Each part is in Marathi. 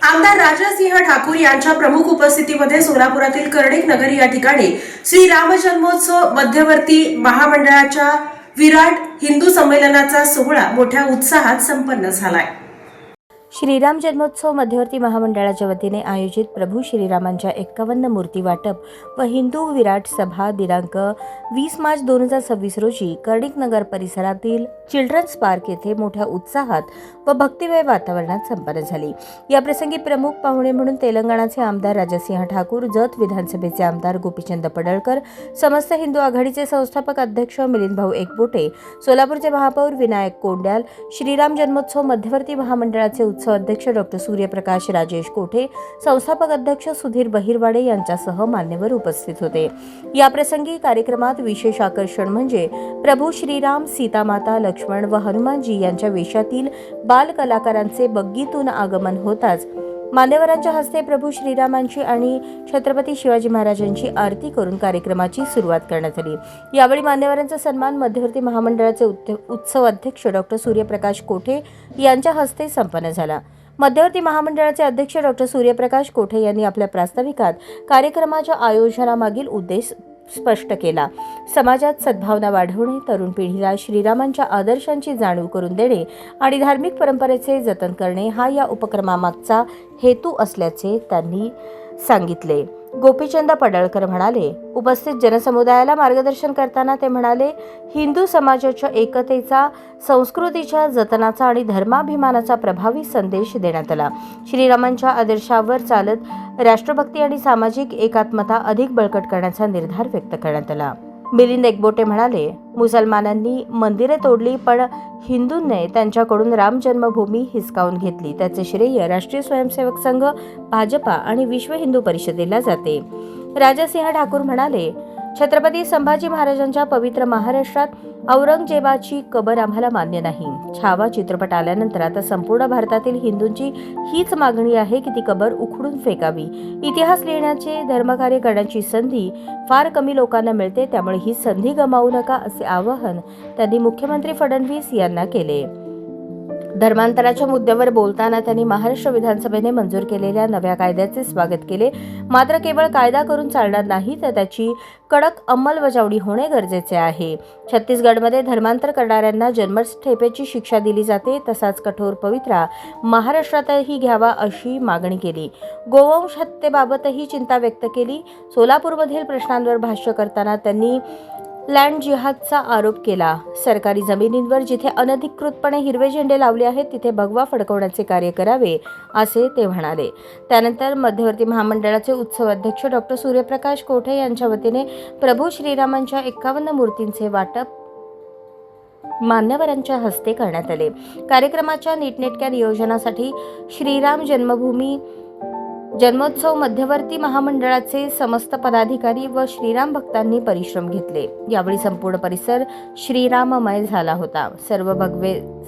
आमदार राजासिंह ठाकूर यांच्या प्रमुख उपस्थितीमध्ये सोलापुरातील कर्णिक नगर या ठिकाणी श्री राम जन्मोत्सव मध्यवर्ती महामंडळाच्या विराट हिंदू संमेलनाचा सोहळा मोठ्या उत्साहात संपन्न झालाय। श्रीराम जन्मोत्सव मध्यवर्ती महामंडळाच्या वतीने आयोजित प्रभू श्रीरामांच्या 51 मूर्ती वाटप व हिंदू विराट सभा दिनांक 20 मार्च 2026 रोजी कर्णिक नगर परिसरातील चिल्ड्रन्स पार्क येथे मोठ्या उत्साहात व भक्तिमय वातावरणात संपन्न झाली। या प्रसंगी प्रमुख पाहुणे म्हणून तेलंगणाचे आमदार राजासिंह ठाकूर, जत विधानसभेचे आमदार गोपीचंद पडळकर, समस्त हिंदू आघाडीचे संस्थापक अध्यक्ष मिलिंद भाऊ एकबोटे, सोलापूरचे महापौर विनायक कोंड्याल, श्रीराम जन्मोत्सव मध्यवर्ती महामंडळाचे उत्सव अध्यक्ष डॉक्टर सूर्यप्रकाश राजेश कोठे, संस्थापक अध्यक्ष सुधीर बहिरवाडे यांच्यासह मान्यवर उपस्थित होते। या प्रसंगी कार्यक्रमात विशेष आकर्षण म्हणजे प्रभू श्रीराम, सीतामाता, लक्ष्मण व हनुमानजी यांच्या वेशातील बाल कलाकारांचे बग्गीतून आगमन होताच मान्यवरांच्या हस्ते प्रभू श्रीरामांची आणि छत्रपती शिवाजी महाराजांची आरती करून कार्यक्रमाची सुरुवात करण्यात आली। यावेळी मान्यवरांचा सन्मान मध्यवर्ती महामंडळाचे उत्सव अध्यक्ष डॉक्टर सूर्यप्रकाश कोठे यांच्या हस्ते संपन्न झाला। मध्यवर्ती महामंडळाचे अध्यक्ष डॉक्टर सूर्यप्रकाश कोठे यांनी आपल्या प्रास्ताविकात कार्यक्रमाच्या आयोजनामागील उद्देश स्पष्ट केला। समाजात सद्भावना वाढवणे, तरुण पिढीला श्रीरामांच्या आदर्शांची जाणीव करून देणे आणि धार्मिक परंपरेचे जतन करणे हा या उपक्रमामागचा हेतू असल्याचे त्यांनी सांगितले। गोपीचंद पडळकर म्हणाले, उपस्थित जनसमुदायाला मार्गदर्शन करताना ते म्हणाले, हिंदू समाजाच्या एकतेचा, संस्कृतीच्या जतनाचा आणि धर्माभिमानाचा प्रभावी संदेश देण्यात आला। श्रीरामांच्या आदर्शावर चालत राष्ट्रभक्ती आणि सामाजिक एकात्मता अधिक बळकट करण्याचा निर्धार व्यक्त करण्यात आला। मिलिंद एकबोटे म्हणाले, मुसलमानांनी मंदिरे तोडली पण हिंदूंनी त्यांच्याकडून राम जन्मभूमी हिसकावून घेतली, त्याचे श्रेय राष्ट्रीय स्वयंसेवक संघ, भाजपा आणि विश्व हिंदू परिषदेला जाते। राजासिंह ठाकूर म्हणाले, छत्रपती संभाजी महाराजांच्या पवित्र महाराष्ट्रात औरंगजेबाची कबर आम्हाला मान्य नाही। छावा चित्रपट आल्यानंतर आता संपूर्ण भारतातील हिंदूंची हीच मागणी आहे की ती कबर उखडून फेकावी। इतिहास लिहिण्याचे, धर्मकार्य करण्याची संधी फार कमी लोकांना मिळते, त्यामुळे ही संधी गमावू नका असे आवाहन त्यांनी मुख्यमंत्री फडणवीस यांना केले। धर्मांतराच्या मुद्द्यावर बोलताना त्यांनी महाराष्ट्र विधानसभेने मंजूर केलेल्या नव्या कायद्याचे स्वागत केले। मात्र केवळ कायदा करून चालणार नाही, तर त्याची कडक अंमलबजावणी होणे गरजेचे आहे। छत्तीसगडमध्ये धर्मांतर करणाऱ्यांना जन्मठेपेची शिक्षा दिली जाते, तसाच कठोर पवित्रा महाराष्ट्रातही घ्यावा अशी मागणी केली। गोवंश हत्येबाबतही चिंता व्यक्त केली। सोलापूरमधील प्रश्नांवर भाष्य करताना त्यांनी लँड जिहादचा आरोप केला। सरकारी जमिनींवर जिथे अनधिकृतपणे हिरवे झेंडे लावले आहेत तिथे भगवा फडकवण्याचे कार्य करावे असे ते म्हणाले। त्यानंतर मध्यवर्ती महामंडळाचे उत्सव अध्यक्ष डॉक्टर सूर्यप्रकाश कोठे यांच्या वतीने प्रभू श्रीरामांच्या 51 मूर्तींचे वाटप मान्यवरांच्या हस्ते करण्यात आले। कार्यक्रमाच्या नीटनेटक्या नियोजनासाठी श्रीराम जन्मोत्सव मध्यवर्ती महामंडळाचे समस्त पदाधिकारी व श्रीराम भक्तांनी परिश्रम घेतले। यावेळी संपूर्ण परिसर श्रीराममय झाला होता।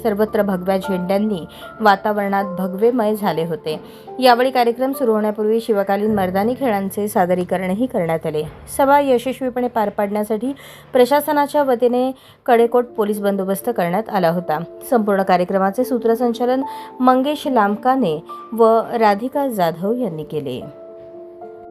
सर्वत्र भगव्या झेंड्यांनी वातावरणात भगवेमय झाले होते। यावेळी कार्यक्रम सुरू होण्यापूर्वी शिवकालीन मर्दानी खेळांचे सादरीकरणही करण्यात आले। सभा यशस्वीपणे पार पाडण्यासाठी प्रशासनाच्या वतीने कडेकोट पोलीस बंदोबस्त करण्यात आला होता। संपूर्ण कार्यक्रमाचे सूत्रसंचालन मंगेश लामकाने व राधिका जाधव यांनी केले।